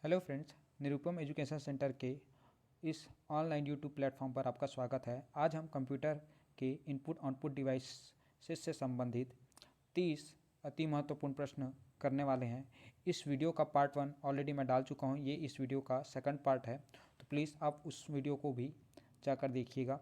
Hello friends, Nirupam education centre के इस online YouTube platform पर आपका स्वागत है। आज हम कंप्यूटर के इनपुट आउटपुट डिवाइसेस से संबंधित 30 अति महत्वपूर्ण प्रश्न करने वाले हैं। इस वीडियो का पार्ट 1 ऑलरेडी मैं डाल चुका हूं, ये इस वीडियो का सेकंड पार्ट है, तो प्लीज़ आप उस वीडियो को भी जाकर देखिएगा।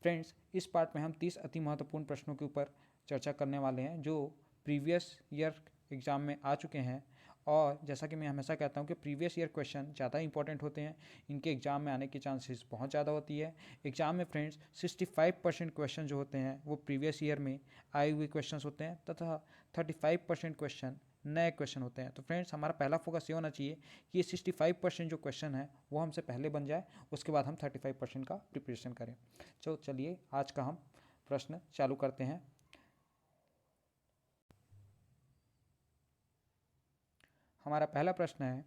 फ्रेंड्स, इस पार्ट में हम 30 अति महत्वपूर्ण प्रश्नों के ऊपर चर्चा करने वाले हैं जो प्रीवियस ईयर एग्ज़ाम में आ चुके हैं। और जैसा कि मैं हमेशा कहता हूं कि प्रीवियस ईयर क्वेश्चन ज़्यादा इंपॉर्टेंट होते हैं, इनके एग्ज़ाम में आने की चांसेस बहुत ज़्यादा होती है। एग्ज़ाम में फ्रेंड्स 65% क्वेश्चन जो होते हैं वो प्रीवियस ईयर में आए हुए क्वेश्चन होते हैं तथा 35% क्वेश्चन नए क्वेश्चन होते हैं। तो फ्रेंड्स, हमारा पहला फोकस ये होना चाहिए कि ये 65% जो क्वेश्चन है वो हमसे पहले बन जाए, उसके बाद हम 35% का प्रिपरेशन करें। चलिए आज का हम प्रश्न चालू करते हैं। हमारा पहला प्रश्न है,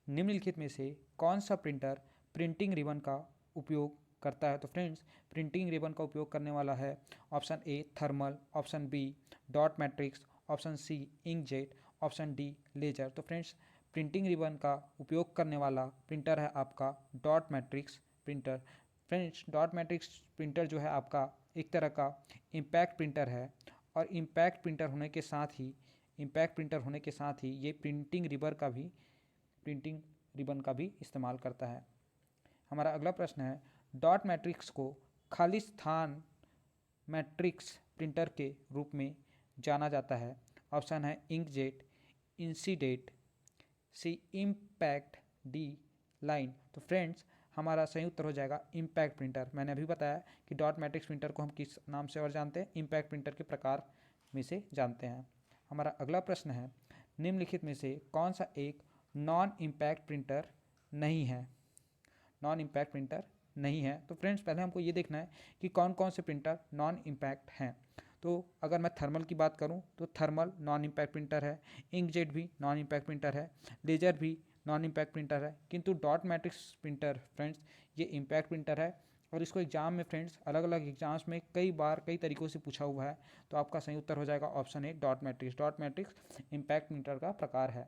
निम्नलिखित में से कौन सा प्रिंटर प्रिंटिंग रिबन का उपयोग करता है। तो फ्रेंड्स, प्रिंटिंग रिबन का उपयोग करने वाला है option A thermal, option B dot matrix, option C inkjet, option D laser. तो फ्रेंड्स, प्रिंटिंग रिबन का उपयोग करने वाला प्रिंटर है आपका dot matrix printer. Friends, dot matrix printer जो है आपका एक तरह का इम्पैक्ट प्रिंटर है, और इम्पैक्ट प्रिंटर होने के साथ ही ये प्रिंटिंग रिबन का भी इस्तेमाल करता है। हमारा अगला प्रश्न है, डॉट मैट्रिक्स को खाली स्थान मैट्रिक्स प्रिंटर के रूप में जाना जाता है। ऑप्शन है इंकजेट, इंसीडेट, सी इम्पैक्ट, डी लाइन। तो फ्रेंड्स, हमारा सही उत्तर हो जाएगा इम्पैक्ट प्रिंटर। मैंने अभी बताया कि डॉट मैट्रिक्स प्रिंटर को हम किस नाम से और जानते हैं, इम्पैक्ट प्रिंटर के प्रकार में से जानते हैं। हमारा अगला प्रश्न है, निम्नलिखित में से कौन सा एक नॉन इम्पैक्ट प्रिंटर नहीं है। नॉन इम्पैक्ट प्रिंटर नहीं है। तो फ्रेंड्स, पहले हमको ये देखना है कि कौन कौन से प्रिंटर नॉन इम्पैक्ट हैं। तो अगर मैं थर्मल की बात करूं तो थर्मल नॉन इम्पैक्ट प्रिंटर है, इंकजेट भी नॉन इम्पैक्ट प्रिंटर है, लेजर भी नॉन इम्पैक्ट प्रिंटर है, किंतु डॉट मैट्रिक्स प्रिंटर फ्रेंड्स ये इम्पैक्ट प्रिंटर है। और इसको एग्जाम में फ्रेंड्स अलग अलग एग्जाम्स में कई बार कई तरीक़ों से पूछा हुआ है। तो आपका सही उत्तर हो जाएगा option A dot matrix. Dot matrix impact printer का प्रकार है।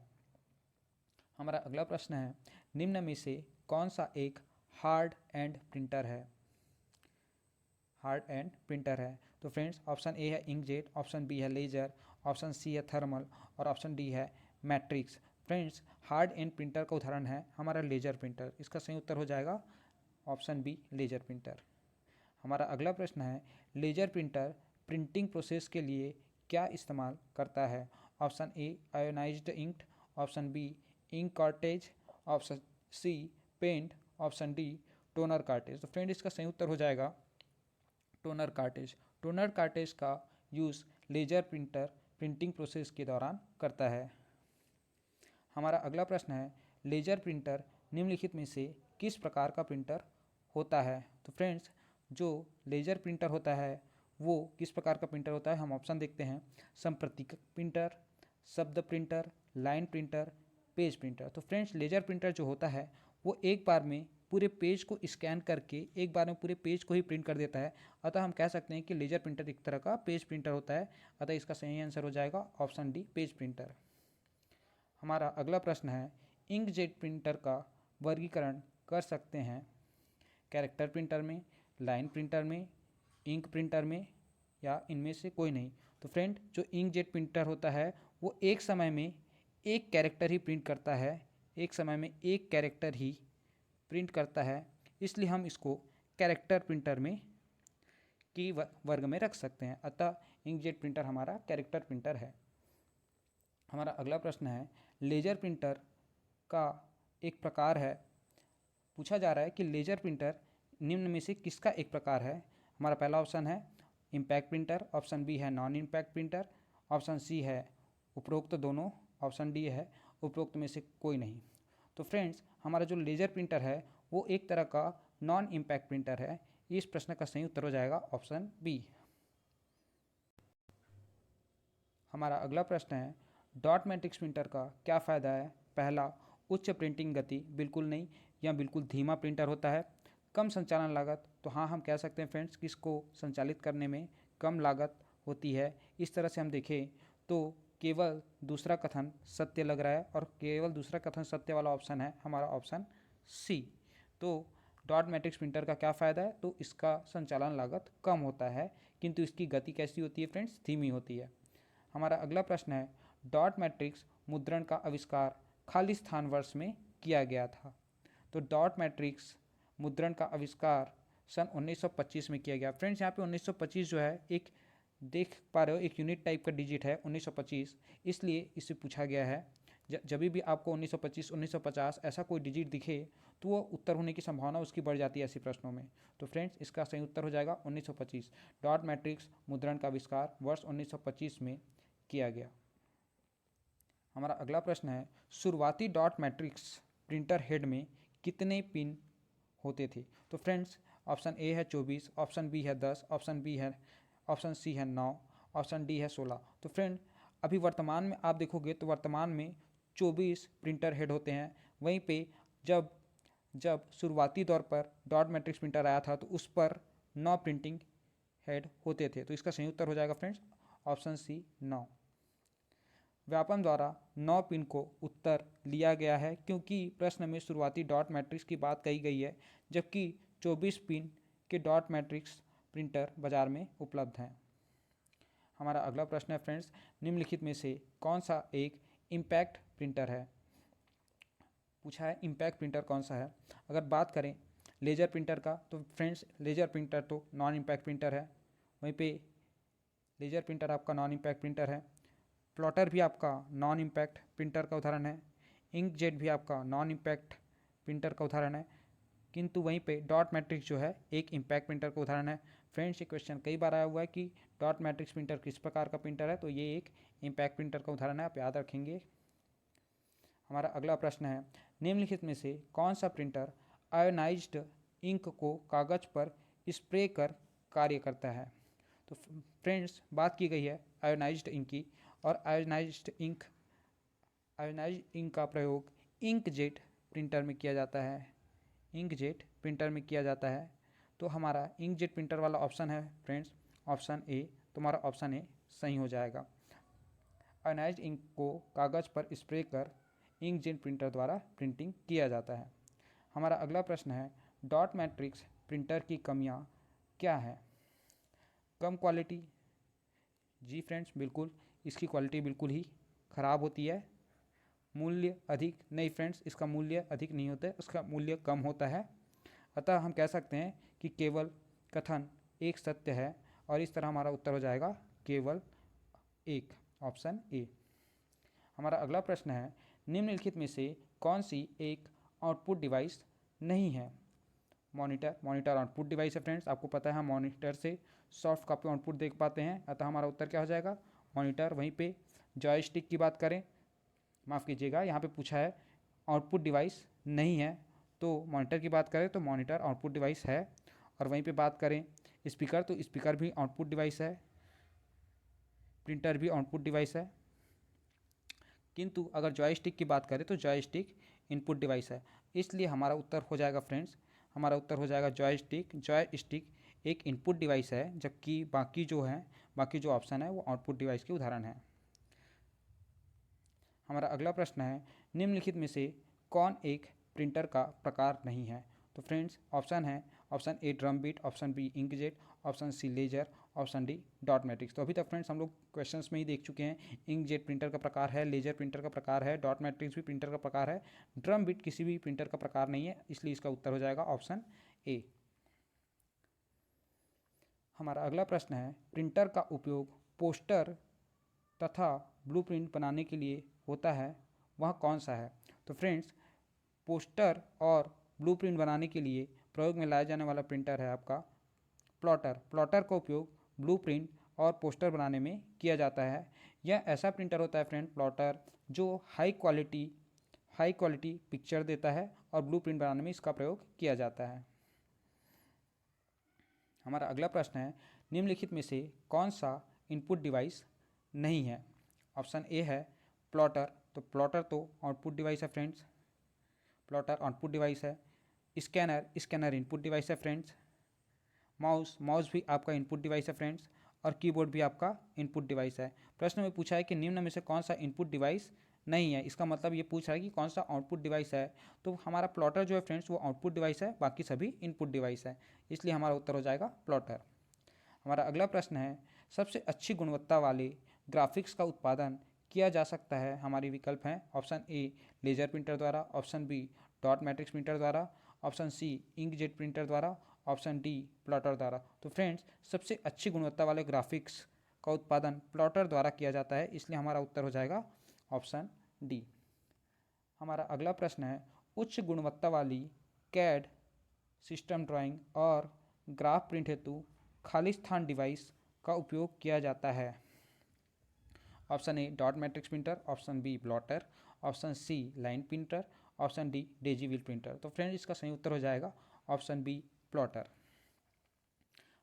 हमारा अगला प्रश्न है, निम्न में से कौन सा एक हार्ड एंड प्रिंटर है। हार्ड एंड प्रिंटर है। तो फ्रेंड्स, ऑप्शन ए है इंकजेट, ऑप्शन बी है लेजर, ऑप्शन सी है थर्मल और ऑप्शन डी है matrix. Friends, hard and printer का उदाहरण है हमारा लेजर प्रिंटर। इसका सही उत्तर हो जाएगा ऑप्शन बी लेजर प्रिंटर। हमारा अगला प्रश्न है, लेजर प्रिंटर प्रिंटिंग प्रोसेस के लिए क्या इस्तेमाल करता है। Option A ionized ink, option B ink cartridge, option C paint, option D toner cartridge. तो फ्रेंड, इसका सही उत्तर हो जाएगा टोनर कार्टेज। टोनर कार्टेज का use laser printer printing process के दौरान करता है। हमारा अगला प्रश्न है, लेजर प्रिंटर निम्नलिखित में से किस प्रकार का प्रिंटर होता है। तो फ्रेंड्स, जो लेजर प्रिंटर होता है वो किस प्रकार का प्रिंटर होता है, हम ऑप्शन देखते हैं। संप्रतीक प्रिंटर, शब्द printer, line printer, page printer. तो फ्रेंड्स, लेजर प्रिंटर जो होता है वो एक बार में पूरे पेज को स्कैन करके एक बार में पूरे पेज को ही प्रिंट कर देता है। अतः हम कह सकते हैं कि लेजर प्रिंटर एक तरह का पेज प्रिंटर होता है। अतः इसका सही आंसर हो जाएगा ऑप्शन डी पेज प्रिंटर। हमारा अगला प्रश्न है, इंकजेट प्रिंटर का वर्गीकरण कर सकते हैं कैरेक्टर प्रिंटर में, लाइन प्रिंटर में, इंक प्रिंटर में या इनमें से कोई नहीं। तो फ्रेंड, जो इंकजेट प्रिंटर होता है वो एक समय में एक कैरेक्टर ही प्रिंट करता है, एक समय में एक कैरेक्टर ही प्रिंट करता है, इसलिए हम इसको कैरेक्टर प्रिंटर में की वर्ग में रख सकते हैं। अतः इंकजेट प्रिंटर हमारा कैरेक्टर प्रिंटर है। हमारा अगला प्रश्न है, लेजर प्रिंटर का एक प्रकार है। पूछा जा रहा है कि लेजर प्रिंटर निम्न में से किसका एक प्रकार है। हमारा पहला ऑप्शन है इम्पैक्ट प्रिंटर, ऑप्शन बी है non impact printer, option C है उपरोक्त दोनों, ऑप्शन डी है उपरोक्त में से कोई नहीं। तो फ्रेंड्स, हमारा जो लेजर प्रिंटर है वो एक तरह का नॉन इम्पैक्ट प्रिंटर है। इस प्रश्न का सही उत्तर हो जाएगा ऑप्शन बी। हमारा अगला प्रश्न है, डॉट मैट्रिक्स प्रिंटर का क्या फ़ायदा है। पहला, उच्च प्रिंटिंग गति, बिल्कुल नहीं, या बिल्कुल धीमा प्रिंटर होता है। कम संचालन लागत, तो हाँ हम कह सकते हैं फ्रेंड्स कि इसको संचालित करने में कम लागत होती है। इस तरह से हम देखें तो केवल दूसरा कथन सत्य लग रहा है और केवल दूसरा कथन सत्य वाला ऑप्शन है हमारा ऑप्शन सी। तो डॉट मैट्रिक्स प्रिंटर का क्या फ़ायदा है, तो इसका संचालन लागत कम होता है, किंतु इसकी गति कैसी होती है फ्रेंड्स, धीमी होती है। हमारा अगला प्रश्न है डॉट मैट्रिक्स मुद्रण का आविष्कार खाली स्थान वर्ष में किया गया था। तो डॉट मैट्रिक्स मुद्रण का आविष्कार सन 1925 में किया गया। फ्रेंड्स यहाँ पे 1925 जो है एक देख पा रहे हो एक यूनिट टाइप का डिजिट है 1925, इसलिए इसे पूछा गया है। जब भी आपको 1925 1950 ऐसा कोई डिजिट दिखे तो वो उत्तर होने की संभावना उसकी बढ़ जाती है ऐसे प्रश्नों में। तो फ्रेंड्स इसका सही उत्तर हो जाएगा 1925। डॉट मैट्रिक्स मुद्रण का आविष्कार वर्ष 1925 में किया गया। हमारा अगला प्रश्न है शुरुआती डॉट मैट्रिक्स प्रिंटर हेड में कितने पिन होते थे। तो फ्रेंड्स ऑप्शन ए है 24, ऑप्शन बी है 10, ऑप्शन सी है 9, ऑप्शन डी है 16। तो फ्रेंड अभी वर्तमान में आप देखोगे तो वर्तमान में 24 प्रिंटर हेड होते हैं। वहीं पे जब शुरुआती दौर पर डॉट मैट्रिक्स प्रिंटर आया था तो उस पर 9 प्रिंटिंग हेड होते थे। तो इसका सही उत्तर हो जाएगा फ्रेंड्स ऑप्शन सी 9। व्यापम द्वारा 9 पिन को उत्तर लिया गया है क्योंकि प्रश्न में शुरुआती डॉट मैट्रिक्स की बात कही गई है, जबकि 24 पिन के डॉट मैट्रिक्स प्रिंटर बाजार में उपलब्ध हैं। हमारा अगला प्रश्न है फ्रेंड्स निम्नलिखित में से कौन सा एक इम्पैक्ट प्रिंटर है। पूछा है इम्पैक्ट प्रिंटर कौन सा है। अगर बात करें लेजर प्रिंटर का तो फ्रेंड्स लेजर प्रिंटर तो नॉन इम्पैक्ट प्रिंटर है। वहीं पे लेजर प्रिंटर आपका नॉन इम्पैक्ट प्रिंटर है। प्लॉटर भी आपका नॉन इम्पैक्ट प्रिंटर का उदाहरण है। इंकजेट भी आपका नॉन इम्पैक्ट प्रिंटर का उदाहरण है, किंतु वहीं पे डॉट मैट्रिक्स जो है एक इम्पैक्ट प्रिंटर का उदाहरण है। फ्रेंड्स ये क्वेश्चन कई बार आया हुआ है कि डॉट मैट्रिक्स प्रिंटर किस प्रकार का प्रिंटर है, तो ये एक इम्पैक्ट प्रिंटर का उदाहरण है, आप याद रखेंगे। हमारा अगला प्रश्न है निम्नलिखित में से कौन सा प्रिंटर आयोनाइज्ड इंक को कागज पर स्प्रे कर कार्य करता है। तो फ्रेंड्स बात की गई है आयोनाइज्ड इंक की, और आयोनाइज्ड इंक का प्रयोग इंकजेट प्रिंटर में किया जाता है। इंकजेट प्रिंटर में किया जाता है। तो हमारा इंकजेट प्रिंटर वाला ऑप्शन है फ्रेंड्स ऑप्शन ए, तुम्हारा ऑप्शन ए सही हो जाएगा। आयोनाइज्ड इंक को कागज़ पर स्प्रे कर इंकजेट प्रिंटर द्वारा प्रिंटिंग किया जाता है। हमारा अगला प्रश्न है डॉट मैट्रिक्स प्रिंटर की कमियां क्या है। कम क्वालिटी, जी फ्रेंड्स बिल्कुल इसकी क्वालिटी बिल्कुल ही ख़राब होती है। मूल्य अधिक, नहीं फ्रेंड्स इसका मूल्य अधिक नहीं होता है, उसका मूल्य कम होता है। अतः हम कह सकते हैं कि केवल कथन एक सत्य है, और इस तरह हमारा उत्तर हो जाएगा केवल एक, ऑप्शन ए। हमारा अगला प्रश्न है निम्नलिखित में से कौन सी एक आउटपुट डिवाइस नहीं है। मॉनिटर आउटपुट डिवाइस है फ्रेंड्स, आपको पता है हम मॉनिटर से सॉफ्ट कॉपी आउटपुट देख पाते हैं, अतः हमारा उत्तर क्या हो जाएगा मॉनिटर। वहीं पे जॉयस्टिक की बात करें, माफ़ कीजिएगा यहाँ पे पूछा है आउटपुट डिवाइस नहीं है, तो मॉनिटर की बात करें तो मॉनिटर आउटपुट डिवाइस है। और वहीं पे बात करें स्पीकर तो स्पीकर भी आउटपुट डिवाइस है, प्रिंटर भी आउटपुट डिवाइस है। किंतु अगर जॉयस्टिक की बात करें तो जॉयस्टिक इनपुट डिवाइस है, इसलिए हमारा उत्तर हो जाएगा फ्रेंड्स, हमारा उत्तर हो जाएगा जॉयस्टिक। जॉयस्टिक एक इनपुट डिवाइस है, जबकि बाकी जो ऑप्शन है वो आउटपुट डिवाइस के उदाहरण हैं। हमारा अगला प्रश्न है निम्नलिखित में से कौन एक प्रिंटर का प्रकार नहीं है। तो फ्रेंड्स ऑप्शन है option A drum beat, option B inkjet, option C laser, option D dot matrix. तो अभी तक फ्रेंड्स हम लोग क्वेश्चंस में ही देख चुके हैं इंकजेट प्रिंटर का प्रकार है, लेजर प्रिंटर का प्रकार है, डॉट मैट्रिक्स भी प्रिंटर का प्रकार है, ड्रम बीट किसी भी प्रिंटर का प्रकार नहीं है, इसलिए इसका उत्तर हो जाएगा ऑप्शन ए। हमारा अगला प्रश्न है प्रिंटर का उपयोग पोस्टर तथा ब्लूप्रिंट बनाने के लिए होता है, वह कौन सा है। तो फ्रेंड्स पोस्टर और ब्लूप्रिंट बनाने के लिए प्रयोग में लाया जाने वाला प्रिंटर है आपका प्लॉटर। प्लॉटर का उपयोग ब्लूप्रिंट और पोस्टर बनाने में किया जाता है। यह ऐसा प्रिंटर होता है फ्रेंड प्लॉटर जो हाई क्वालिटी पिक्चर देता है, और ब्लूप्रिंट बनाने में इसका प्रयोग किया जाता है। हमारा अगला प्रश्न है निम्नलिखित में से कौन सा इनपुट डिवाइस नहीं है। ऑप्शन ए है प्लॉटर, तो प्लॉटर तो आउटपुट डिवाइस है फ्रेंड्स, प्लॉटर आउटपुट डिवाइस है। स्कैनर इनपुट डिवाइस है फ्रेंड्स। माउस भी आपका इनपुट डिवाइस है फ्रेंड्स। और कीबोर्ड भी आपका इनपुट डिवाइस है। प्रश्न में पूछा है कि निम्न में से कौन सा इनपुट डिवाइस नहीं है, इसका मतलब ये पूछ रहा है कि कौन सा आउटपुट डिवाइस है। तो हमारा प्लॉटर जो है फ्रेंड्स वो आउटपुट डिवाइस है, बाकी सभी इनपुट डिवाइस है, इसलिए हमारा उत्तर हो जाएगा प्लॉटर। हमारा अगला प्रश्न है सबसे अच्छी गुणवत्ता वाले ग्राफिक्स का उत्पादन किया जा सकता है। हमारी विकल्प हैं ऑप्शन ए लेजर प्रिंटर द्वारा, option B dot matrix printer द्वारा, ऑप्शन सी इंकजेट प्रिंटर द्वारा, ऑप्शन डी प्लॉटर द्वारा। तो फ्रेंड्स सबसे अच्छी गुणवत्ता वाले ग्राफिक्स का उत्पादन प्लॉटर द्वारा किया जाता है, इसलिए हमारा उत्तर हो जाएगा ऑप्शन डी। हमारा अगला प्रश्न है उच्च गुणवत्ता वाली कैड सिस्टम ड्राइंग और ग्राफ प्रिंट हेतु खाली स्थान डिवाइस का उपयोग किया जाता है। Option A dot matrix printer, option B plotter, option C line printer, option D daisy wheel printer. तो फ्रेंड्स इसका सही उत्तर हो जाएगा ऑप्शन बी प्लॉटर।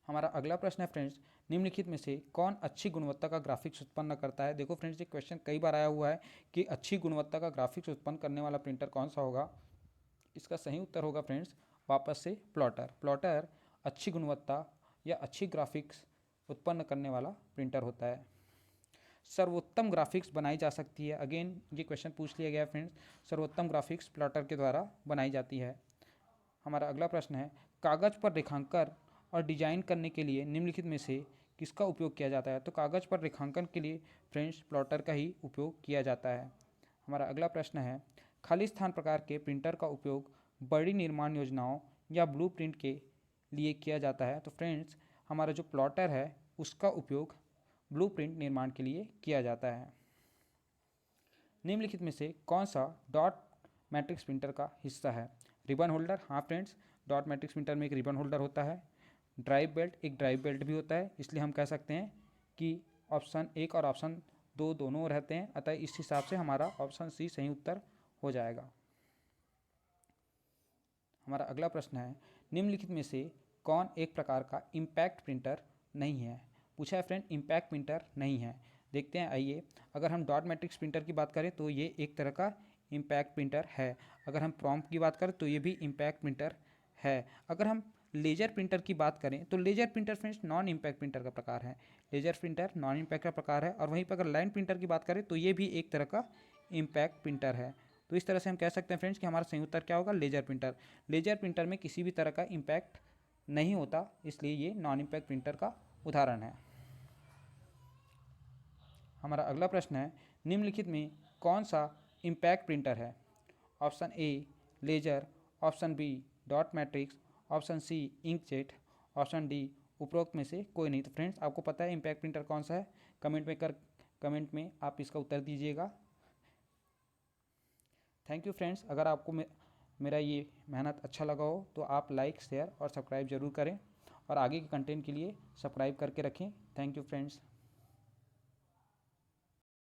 हमारा अगला प्रश्न है फ्रेंड्स निम्नलिखित में से कौन अच्छी गुणवत्ता का ग्राफिक्स उत्पन्न करता है। देखो फ्रेंड्स ये क्वेश्चन कई बार आया हुआ है कि अच्छी गुणवत्ता का ग्राफिक्स उत्पन्न करने वाला प्रिंटर कौन सा होगा। इसका सही उत्तर होगा फ्रेंड्स वापस से प्लॉटर। प्लॉटर अच्छी गुणवत्ता या अच्छी ग्राफिक्स उत्पन्न करने वाला प्रिंटर होता है। सर्वोत्तम ग्राफिक्स बनाई जा सकती है, अगेन ये क्वेश्चन पूछ लिया गया है फ्रेंड्स, सर्वोत्तम ग्राफिक्स प्लॉटर के द्वारा बनाई जाती है। हमारा अगला प्रश्न है कागज़ पर रेखांकन और डिजाइन करने के लिए निम्नलिखित में से किसका उपयोग किया जाता है। तो कागज़ पर रेखांकन के लिए फ्रेंड्स प्लॉटर का ही उपयोग किया जाता है। हमारा अगला प्रश्न है खाली स्थान प्रकार के प्रिंटर का उपयोग बड़ी निर्माण योजनाओं या ब्लूप्रिंट के लिए किया जाता है। तो फ्रेंड्स हमारा जो प्लॉटर है उसका उपयोग ब्लूप्रिंट निर्माण के लिए किया जाता है। निम्नलिखित में से कौन सा डॉट मैट्रिक्स प्रिंटर का हिस्सा है। रिबन होल्डर, हाँ फ्रेंड्स डॉट मैट्रिक्स प्रिंटर में एक रिबन होल्डर होता है। ड्राइव बेल्ट, एक ड्राइव बेल्ट भी होता है, इसलिए हम कह सकते हैं कि ऑप्शन एक और ऑप्शन दो दोनों रहते हैं, अतः इस हिसाब से हमारा ऑप्शन सी सही उत्तर हो जाएगा। हमारा अगला प्रश्न है निम्नलिखित में से कौन एक प्रकार का इम्पैक्ट प्रिंटर नहीं है। पूछा है फ्रेंड इम्पैक्ट प्रिंटर नहीं है, देखते हैं आइए। अगर हम डॉट मैट्रिक्स प्रिंटर की बात करें तो ये एक तरह का इम्पैक्ट प्रिंटर है। अगर हम प्रॉम्प्ट की बात करें तो ये भी इम्पैक्ट प्रिंटर है। अगर हम लेजर प्रिंटर की बात करें तो laser printer friends non impact printer का प्रकार है। लेजर प्रिंटर नॉन इम्पैक्ट का प्रकार है। और वहीं पर अगर लाइन प्रिंटर की बात करें तो ये भी एक तरह का इम्पैक्ट प्रिंटर है। तो इस तरह से हम कह सकते हैं फ्रेंड्स कि हमारा सही उत्तर क्या होगा लेजर प्रिंटर। लेजर प्रिंटर में किसी भी तरह का इम्पैक्ट नहीं होता, इसलिए ये नॉन इम्पैक्ट प्रिंटर का उदाहरण है। हमारा अगला प्रश्न है निम्नलिखित में कौन सा इम्पैक्ट प्रिंटर है। Option A laser, option B dot matrix, option C inkjet, option D उपरोक्त में से कोई नहीं। तो फ्रेंड्स आपको पता है इम्पैक्ट प्रिंटर कौन सा है, कमेंट में आप इसका उत्तर दीजिएगा। थैंक यू फ्रेंड्स, अगर आपको मेरा ये मेहनत अच्छा लगा हो तो आप लाइक शेयर और सब्सक्राइब जरूर करें और आगे के कंटेंट के लिए सब्सक्राइब करके रखें। Thank you friends.